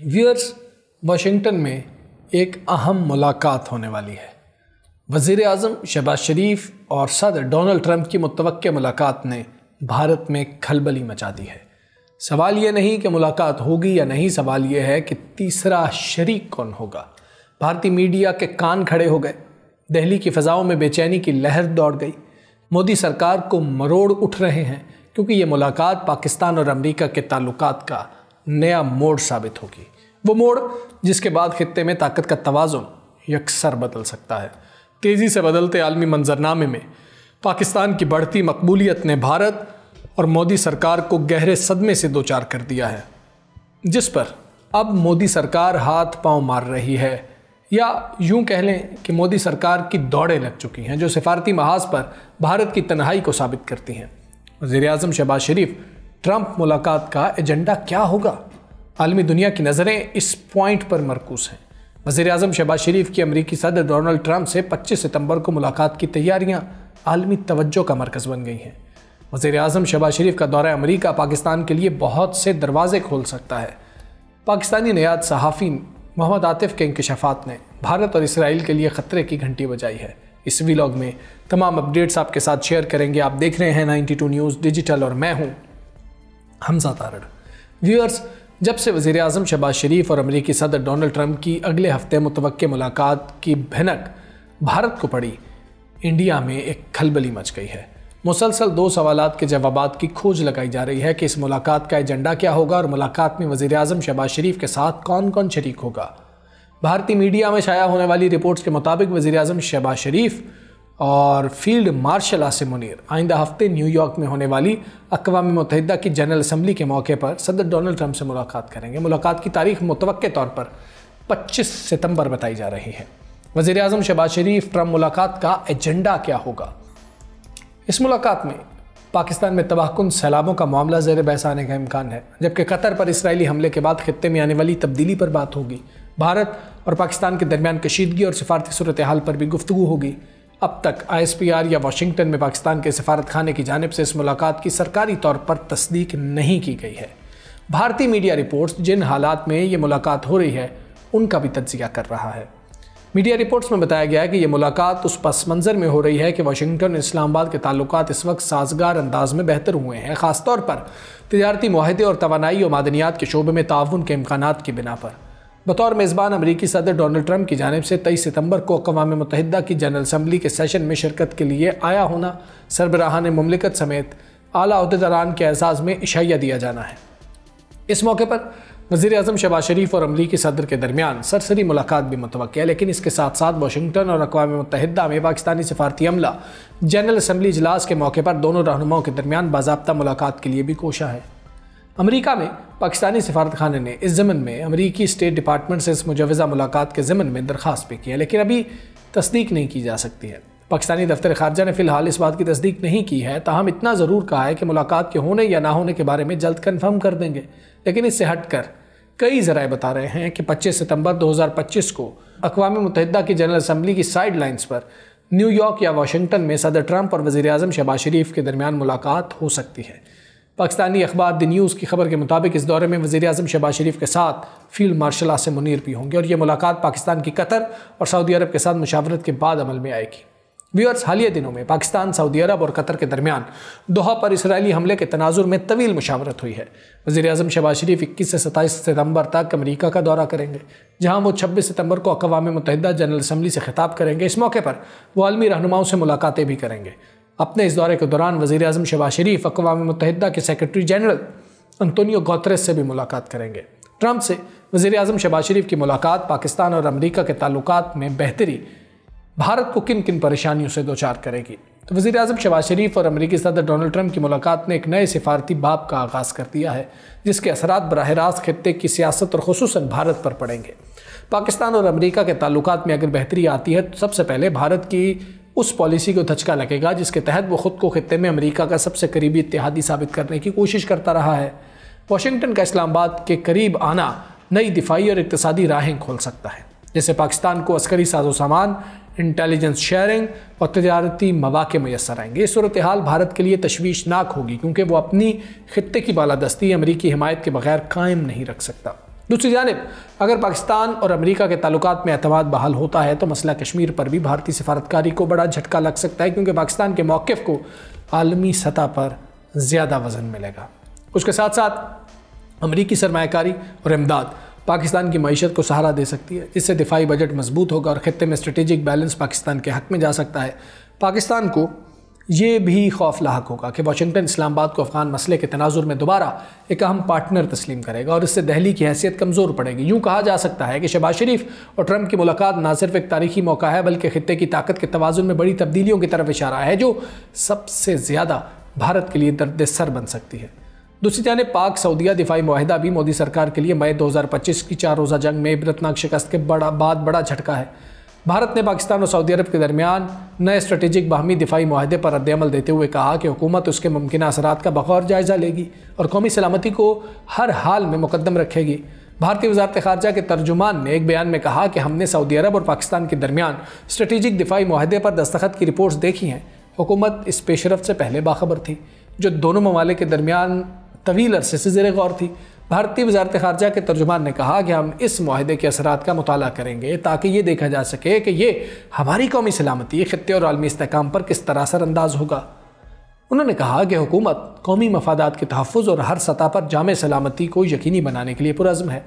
Wears, Washington میں ایک اہم ملاقات ہونے والی ہے۔ وزیر اعظم شہباز شریف اور صدر ڈونلڈ ٹرمپ کی متوقع ملاقات نے بھارت میں کھلبلی مچا دی ہے۔ سوال یہ نہیں کہ ملاقات ہوگی یا نہیں، سوال یہ ہے کہ تیسرا شریک کون ہوگا۔ بھارتی میڈیا کے کان کھڑے ہو گئے، دہلی کی فضاؤں میں بے چینی کی لہر دوڑ گئی، مودی سرکار کو مروڑ اٹھ رہے ہیں کیونکہ یہ ملاقات پاکستان اور امریکہ کے تعلقات کا نیا موڑ ثابت ہوگی، وہ موڑ جس کے بعد خطے میں طاقت کا توازن یکسر بدل سکتا ہے۔ تیزی سے بدلتے عالمی منظرنامے میں پاکستان کی بڑھتی مقبولیت نے بھارت اور مودی سرکار کو گہرے صدمے سے دوچار کر دیا ہے، جس پر اب مودی سرکار ہاتھ پاؤں مار رہی ہے، یا یوں کہہ لیں کہ مودی سرکار کی دوڑیں لگ چکی ہیں جو سفارتی محاذ پر بھارت کی تنہائی کو ثابت کرتی ہیں۔ وزیر اعظم شہباز شریف ٹرمپ ملاقات کا ایجنڈا کیا ہوگا؟ عالمی دنیا کی نظریں اس پوائنٹ پر مرکوز ہیں۔ وزیر اعظم شہباز شریف کی امریکی صدر ڈونلڈ ٹرمپ سے 25 ستمبر کو ملاقات کی تیاریاں عالمی توجہ کا مرکز بن گئی ہیں۔ وزیر اعظم شہباز شریف کا دورہ امریکہ پاکستان کے لیے بہت سے دروازے کھول سکتا ہے۔ پاکستانی نیاد صحافی محمد عاطف کے انکشافات نے بھارت اور اسرائیل کے لیے خطرے کی گھنٹی بجائی ہے۔ اس ویلاگ میں تمام اپڈیٹس آپ کے ساتھ شیئر کریں گے۔ آپ دیکھ رہے ہیں 92 نیوز ڈیجیٹل اور میں ہوں حمزہ تارڑ۔ ویورز، جب سے وزیر اعظم شہباز شریف اور امریکی صدر ڈونلڈ ٹرمپ کی اگلے ہفتے متوقع ملاقات کی بھنک بھارت کو پڑی، انڈیا میں ایک کھلبلی مچ گئی ہے۔ مسلسل 2 سوالات کے جوابات کی کھوج لگائی جا رہی ہے کہ اس ملاقات کا ایجنڈا کیا ہوگا اور ملاقات میں وزیر اعظم شہباز شریف کے ساتھ کون کون شریک ہوگا۔ بھارتی میڈیا میں شائع ہونے والی رپورٹس کے مطابق وزیر اعظم شہباز شریف اور فیلڈ مارشل عاصم منیر آئندہ ہفتے نیو یارک میں ہونے والی اقوام متحدہ کی جنرل اسمبلی کے موقع پر صدر ڈونلڈ ٹرمپ سے ملاقات کریں گے۔ ملاقات کی تاریخ متوقع طور پر 25 ستمبر بتائی جا رہی ہے۔ وزیر اعظم شہباز شریف ٹرمپ ملاقات کا ایجنڈا کیا ہوگا؟ اس ملاقات میں پاکستان میں تباہ کن سیلابوں کا معاملہ زیر بحث آنے کا امکان ہے، جبکہ قطر پر اسرائیلی حملے کے بعد خطے میں آنے والی تبدیلی پر بات ہوگی۔ بھارت اور پاکستان کے درمیان کشیدگی اور سفارتی صورتحال پر بھی گفتگو ہوگی۔ اب تک ISPR یا واشنگٹن میں پاکستان کے سفارت خانے کی جانب سے اس ملاقات کی سرکاری طور پر تصدیق نہیں کی گئی ہے۔ بھارتی میڈیا رپورٹس جن حالات میں یہ ملاقات ہو رہی ہے ان کا بھی تجزیہ کر رہا ہے۔ میڈیا رپورٹس میں بتایا گیا ہے کہ یہ ملاقات اس پس منظر میں ہو رہی ہے کہ واشنگٹن اور اسلام آباد کے تعلقات اس وقت سازگار انداز میں بہتر ہوئے ہیں، خاص طور پر تجارتی معاہدے اور توانائی اور معدنیات کے شعبے میں تعاون کے امکانات کی بنا پر۔ بطور میزبان امریکی صدر ڈونلڈ ٹرمپ کی جانب سے 23 ستمبر کو اقوام متحدہ کی جنرل اسمبلی کے سیشن میں شرکت کے لیے آیا ہونا، سربراہان مملکت سمیت اعلیٰ عہدیداران کے اعزاز میں عشائیہ دیا جانا ہے۔ اس موقع پر وزیر اعظم شہباز شریف اور امریکی صدر کے درمیان سرسری ملاقات بھی متوقع ہے، لیکن اس کے ساتھ ساتھ واشنگٹن اور اقوام متحدہ میں پاکستانی سفارتی عملہ جنرل اسمبلی اجلاس کے موقع پر دونوں رہنماؤں کے درمیان باضابطہ ملاقات کے لیے بھی کوشاں ہے۔ امریکہ میں پاکستانی سفارت خانے نے اس ضمن میں امریکی اسٹیٹ ڈپارٹمنٹ سے اس مجوزہ ملاقات کے ضمن میں درخواست بھی کی ہے، لیکن ابھی تصدیق نہیں کی جا سکتی ہے۔ پاکستانی دفتر خارجہ نے فی الحال اس بات کی تصدیق نہیں کی ہے، تاہم اتنا ضرور کہا ہے کہ ملاقات کے ہونے یا نہ ہونے کے بارے میں جلد کنفرم کر دیں گے۔ لیکن اس سے ہٹ کر کئی ذرائع بتا رہے ہیں کہ 25 ستمبر 2025 کو اقوام متحدہ کی جنرل اسمبلی کی سائیڈ لائنز پر نیو یارک یا واشنگٹن میں صدر ٹرمپ اور وزیر اعظم شہباز شریف کے درمیان ملاقات ہو سکتی ہے۔ پاکستانی اخبار دی نیوز کی خبر کے مطابق اس دورے میں وزیر اعظم شہباز شریف کے ساتھ فیلڈ مارشل عاصم منیر بھی ہوں گے اور یہ ملاقات پاکستان کی قطر اور سعودی عرب کے ساتھ مشاورت کے بعد عمل میں آئے گی۔ ویورز، حالیہ دنوں میں پاکستان، سعودی عرب اور قطر کے درمیان دوحہ پر اسرائیلی حملے کے تناظر میں طویل مشاورت ہوئی ہے۔ وزیر اعظم شہباز شریف 21 سے 27 ستمبر تک امریکہ کا دورہ کریں گے، جہاں وہ 26 ستمبر کو اقوام متحدہ جنرل اسمبلی سے خطاب کریں گے۔ اس موقع پر وہ عالمی رہنماؤں سے ملاقاتیں بھی کریں گے۔ اپنے اس دورے کے دوران وزیر اعظم شہباز شریف اقوام متحدہ کے سیکرٹری جنرل انتونیو گوتریس سے بھی ملاقات کریں گے۔ ٹرمپ سے وزیر اعظم شہباز شریف کی ملاقات پاکستان اور امریکہ کے تعلقات میں بہتری بھارت کو کن کن پریشانیوں سے دوچار کرے گی؟ تو وزیر اعظم شہباز شریف اور امریکی صدر ڈونلڈ ٹرمپ کی ملاقات نے ایک نئے سفارتی باب کا آغاز کر دیا ہے، جس کے اثرات براہ راست خطے کی سیاست اور خصوصاً بھارت پر پڑیں گے۔ پاکستان اور امریکہ کے تعلقات میں اگر بہتری آتی ہے تو سب سے پہلے بھارت کی اس پالیسی کو دھچکا لگے گا جس کے تحت وہ خود کو خطے میں امریکہ کا سب سے قریبی اتحادی ثابت کرنے کی کوشش کرتا رہا ہے۔ واشنگٹن کا اسلام آباد کے قریب آنا نئی دفاعی اور اقتصادی راہیں کھول سکتا ہے، جیسے پاکستان کو عسکری ساز و سامان، انٹیلیجنس شیئرنگ اور تجارتی مواقع میسر آئیں گے۔ یہ صورتحال بھارت کے لیے تشویشناک ہوگی کیونکہ وہ اپنی خطے کی بالادستی امریکی حمایت کے بغیر قائم نہیں رکھ سکتا۔ دوسری جانب اگر پاکستان اور امریکہ کے تعلقات میں اعتماد بحال ہوتا ہے تو مسئلہ کشمیر پر بھی بھارتی سفارتکاری کو بڑا جھٹکا لگ سکتا ہے، کیونکہ پاکستان کے موقف کو عالمی سطح پر زیادہ وزن ملے گا۔ اس کے ساتھ ساتھ امریکی سرمایہ کاری اور امداد پاکستان کی معیشت کو سہارا دے سکتی ہے، جس سے دفاعی بجٹ مضبوط ہوگا اور خطے میں اسٹریٹجک بیلنس پاکستان کے حق میں جا سکتا ہے۔ پاکستان کو یہ بھی خوف لاحق ہوگا کہ واشنگٹن اسلام آباد کو افغان مسئلے کے تناظر میں دوبارہ ایک اہم پارٹنر تسلیم کرے گا اور اس سے دہلی کی حیثیت کمزور پڑے گی۔ یوں کہا جا سکتا ہے کہ شہباز شریف اور ٹرمپ کی ملاقات نہ صرف ایک تاریخی موقع ہے بلکہ خطے کی طاقت کے توازن میں بڑی تبدیلیوں کی طرف اشارہ ہے، جو سب سے زیادہ بھارت کے لیے درد سر بن سکتی ہے۔ دوسری جانب پاک سعودیہ دفاعی معاہدہ بھی مودی سرکار کے لیے مئی 2025 کی 4 روزہ جنگ میں عبرتناک شکست کے بعد بڑا جھٹکا ہے۔ بھارت نے پاکستان اور سعودی عرب کے درمیان نئے اسٹریٹجک باہمی دفاعی معاہدے پر رد عمل دیتے ہوئے کہا کہ حکومت اس کے ممکنہ اثرات کا بغور جائزہ لے گی اور قومی سلامتی کو ہر حال میں مقدم رکھے گی۔ بھارتی وزارت خارجہ کے ترجمان نے ایک بیان میں کہا کہ ہم نے سعودی عرب اور پاکستان کے درمیان اسٹریٹجک دفاعی معاہدے پر دستخط کی رپورٹس دیکھی ہیں۔ حکومت اس پیش رفت سے پہلے باخبر تھی، جو دونوں ممالک کے درمیان طویل عرصے سے زیر غور تھی۔ بھارتی وزارت خارجہ کے ترجمان نے کہا کہ ہم اس معاہدے کے اثرات کا مطالعہ کریں گے تاکہ یہ دیکھا جا سکے کہ یہ ہماری قومی سلامتی، خطے اور عالمی استحکام پر کس طرح اثر انداز ہوگا۔ انہوں نے کہا کہ حکومت قومی مفادات کے تحفظ اور ہر سطح پر جامع سلامتی کو یقینی بنانے کے لیے پرعزم ہے۔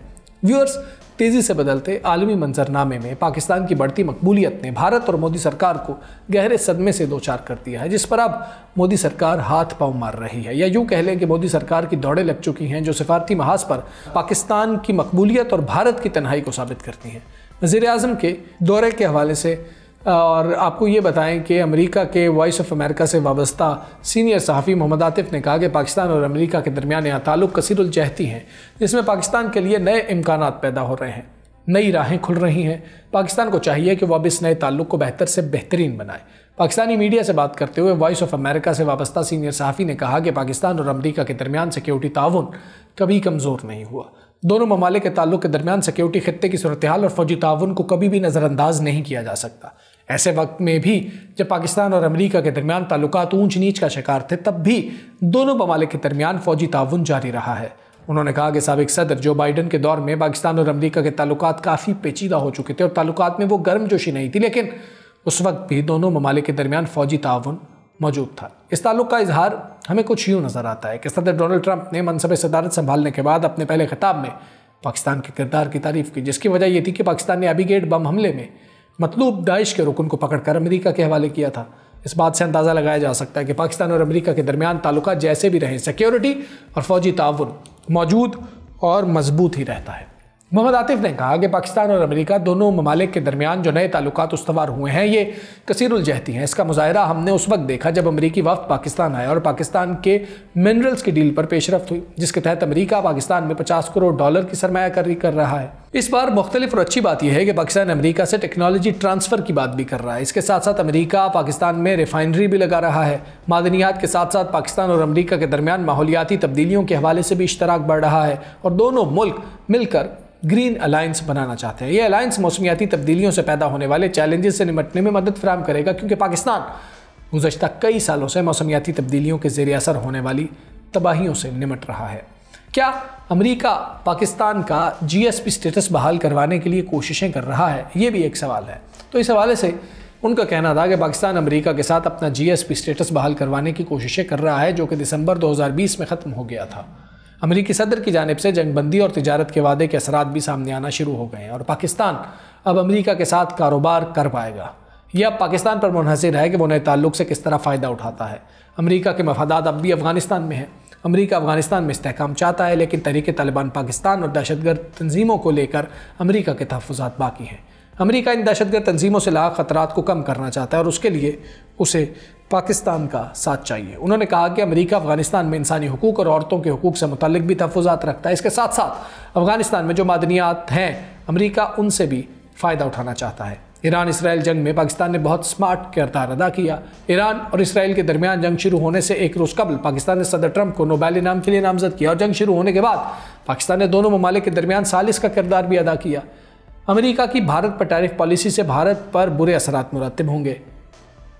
ویورز، تیزی سے بدلتے عالمی منظرنامے میں پاکستان کی بڑھتی مقبولیت نے بھارت اور مودی سرکار کو گہرے صدمے سے دوچار کر دیا ہے، جس پر اب مودی سرکار ہاتھ پاؤں مار رہی ہے، یا یوں کہہ لیں کہ مودی سرکار کی دوڑیں لگ چکی ہیں جو سفارتی محاذ پر پاکستان کی مقبولیت اور بھارت کی تنہائی کو ثابت کرتی ہیں۔ وزیر اعظم کے دورے کے حوالے سے اور آپ کو یہ بتائیں کہ امریکہ کے وائس آف امریکہ سے وابستہ سینئر صحافی محمد عاطف نے کہا کہ پاکستان اور امریکہ کے درمیان یہ تعلق کثیر الجہتی ہیں، جس میں پاکستان کے لیے نئے امکانات پیدا ہو رہے ہیں، نئی راہیں کھل رہی ہیں۔ پاکستان کو چاہیے کہ وہ اب اس نئے تعلق کو بہتر سے بہترین بنائے۔ پاکستانی میڈیا سے بات کرتے ہوئے وائس آف امریکہ سے وابستہ سینئر صحافی نے کہا کہ پاکستان اور امریکہ کے درمیان سیکیورٹی تعاون کبھی کمزور نہیں ہوا۔ دونوں ممالک کے تعلق کے درمیان سیکیورٹی خطے کی صورتحال اور فوجی تعاون کو کبھی بھی نظر انداز نہیں کیا جا سکتا۔ ایسے وقت میں بھی جب پاکستان اور امریکہ کے درمیان تعلقات اونچ نیچ کا شکار تھے، تب بھی دونوں ممالک کے درمیان فوجی تعاون جاری رہا ہے۔ انہوں نے کہا کہ سابق صدر جو بائیڈن کے دور میں پاکستان اور امریکہ کے تعلقات کافی پیچیدہ ہو چکے تھے اور تعلقات میں وہ گرم جوشی نہیں تھی، لیکن اس وقت بھی دونوں ممالک کے درمیان فوجی تعاون موجود تھا۔ اس تعلق کا اظہار ہمیں کچھ یوں نظر آتا ہے کہ صدر ڈونلڈ ٹرمپ نے منصب صدارت سنبھالنے کے بعد اپنے پہلے خطاب میں پاکستان کے کردار کی تعریف کی، جس کی وجہ یہ تھی کہ پاکستان نے ابھی گیٹ بم حملے میں مطلوب داعش کے رکن کو پکڑ کر امریکہ کے حوالے کیا تھا۔ اس بات سے اندازہ لگایا جا سکتا ہے کہ پاکستان اور امریکہ کے درمیان تعلقات جیسے بھی رہیں، سیکیورٹی اور فوجی تعاون موجود اور مضبوط ہی رہتا ہے۔ محمد عاطف نے کہا کہ پاکستان اور امریکہ دونوں ممالک کے درمیان جو نئے تعلقات استوار ہوئے ہیں، یہ کثیر الجہتی ہیں۔ اس کا مظاہرہ ہم نے اس وقت دیکھا جب امریکی وفد پاکستان آیا اور پاکستان کے منرلز کی ڈیل پر پیش رفت ہوئی، جس کے تحت امریکہ پاکستان میں $50 کروڑ کی سرمایہ کاری کر رہا ہے۔ اس بار مختلف اور اچھی بات یہ ہے کہ پاکستان امریکہ سے ٹیکنالوجی ٹرانسفر کی بات بھی کر رہا ہے۔ اس کے ساتھ ساتھ امریکہ پاکستان میں ریفائنری بھی لگا رہا ہے۔ معدنیات کے ساتھ ساتھ پاکستان اور امریکہ کے درمیان ماحولیاتی تبدیلیوں کے حوالے سے بھی اشتراک بڑھ رہا ہے اور دونوں ملک مل کر گرین الائنس بنانا چاہتے ہیں۔ یہ الائنس موسمیاتی تبدیلیوں سے پیدا ہونے والے چیلنجز سے نمٹنے میں مدد فراہم کرے گا، کیونکہ پاکستان گزشتہ کئی سالوں سے موسمیاتی تبدیلیوں کے زیر اثر ہونے والی تباہیوں سے نمٹ رہا ہے۔ کیا امریکہ پاکستان کا GSP سٹیٹس بحال کروانے کے لیے کوششیں کر رہا ہے؟ یہ بھی ایک سوال ہے۔ تو اس حوالے سے ان کا کہنا تھا کہ پاکستان امریکہ کے ساتھ اپنا GSP سٹیٹس بحال کروانے کی کوششیں کر رہا ہے، جو کہ دسمبر 2020 میں ختم ہو گیا تھا۔ امریکی صدر کی جانب سے جنگ بندی اور تجارت کے وعدے کے اثرات بھی سامنے آنا شروع ہو گئے ہیں اور پاکستان اب امریکہ کے ساتھ کاروبار کر پائے گا۔ یہ اب پاکستان پر منحصر ہے کہ وہ نئے تعلق سے کس طرح فائدہ اٹھاتا ہے۔ امریکہ کے مفادات اب بھی افغانستان میں ہیں۔ امریکہ افغانستان میں استحکام چاہتا ہے، لیکن تحریک طالبان پاکستان اور دہشت گرد تنظیموں کو لے کر امریکہ کے تحفظات باقی ہیں۔ امریکہ ان دہشت گرد تنظیموں سے لاحق خطرات کو کم کرنا چاہتا ہے اور اس کے لیے اسے پاکستان کا ساتھ چاہیے۔ انہوں نے کہا کہ امریکہ افغانستان میں انسانی حقوق اور عورتوں کے حقوق سے متعلق بھی تحفظات رکھتا ہے۔ اس کے ساتھ ساتھ افغانستان میں جو معدنیات ہیں، امریکہ ان سے بھی فائدہ اٹھانا چاہتا ہے۔ ایران اسرائیل جنگ میں پاکستان نے بہت سمارٹ کردار ادا کیا۔ ایران اور اسرائیل کے درمیان جنگ شروع ہونے سے ایک روز قبل پاکستان نے صدر ٹرمپ کو نوبیل انعام کے لیے نامزد کیا اور جنگ شروع ہونے کے بعد پاکستان نے دونوں ممالک کے درمیان ثالث کا کردار بھی ادا کیا۔ امریکہ کی بھارت پر ٹیرف پالیسی سے بھارت پر برے اثرات مرتب ہوں گے۔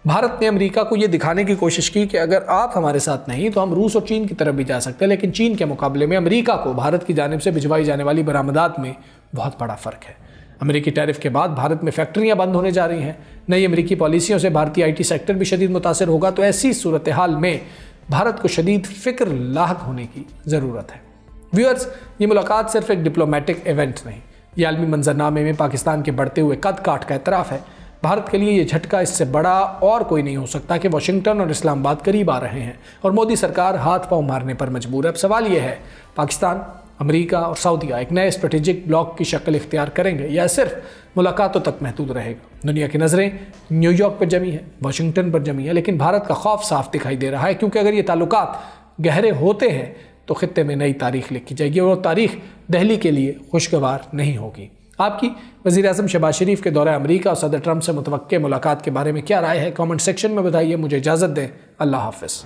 بھارت نے امریکہ کو یہ دکھانے کی کوشش کی کہ اگر آپ ہمارے ساتھ نہیں تو ہم روس اور چین کی طرف بھی جا سکتے ہیں، لیکن چین کے مقابلے میں امریکہ کو بھارت کی جانب سے بھجوائی جانے والی برآمدات میں بہت بڑا فرق ہے۔ امریکی ٹیرف کے بعد بھارت میں فیکٹریاں بند ہونے جا رہی ہیں، نئی امریکی پالیسیوں سے بھارتی IT سیکٹر بھی شدید متاثر ہوگا۔ تو ایسی صورتحال میں بھارت کو شدید فکر لاحق ہونے کی ضرورت ہے۔ ویورز، یہ ملاقات صرف ایک ڈپلومیٹک ایونٹ نہیں، یہ عالمی منظرنامے میں پاکستان کے بڑھتے ہوئے قد کاٹ کا اعتراف ہے۔ بھارت کے لیے یہ جھٹکا اس سے بڑا اور کوئی نہیں ہو سکتا کہ واشنگٹن اور اسلام آباد قریب آ رہے ہیں اور مودی سرکار ہاتھ پاؤں مارنے پر مجبور ہے۔ اب سوال یہ ہے، پاکستان، امریکہ اور سعودیہ ایک نئے اسٹریٹجک بلاک کی شکل اختیار کریں گے یا صرف ملاقاتوں تک محدود رہے گا؟ دنیا کی نظریں نیو یارک پر جمی ہیں، واشنگٹن پر جمی ہیں، لیکن بھارت کا خوف صاف دکھائی دے رہا ہے، کیونکہ اگر یہ تعلقات گہرے ہوتے ہیں تو خطے میں نئی تاریخ لکھی جائے گی اور وہ تاریخ دہلی کے لیے خوشگوار نہیں ہوگی۔ آپ کی وزیر اعظم شہباز شریف کے دورہ امریکہ اور صدر ٹرمپ سے متوقع ملاقات کے بارے میں کیا رائے ہے؟ کامنٹ سیکشن میں بتائیے۔ مجھے اجازت دیں، اللہ حافظ۔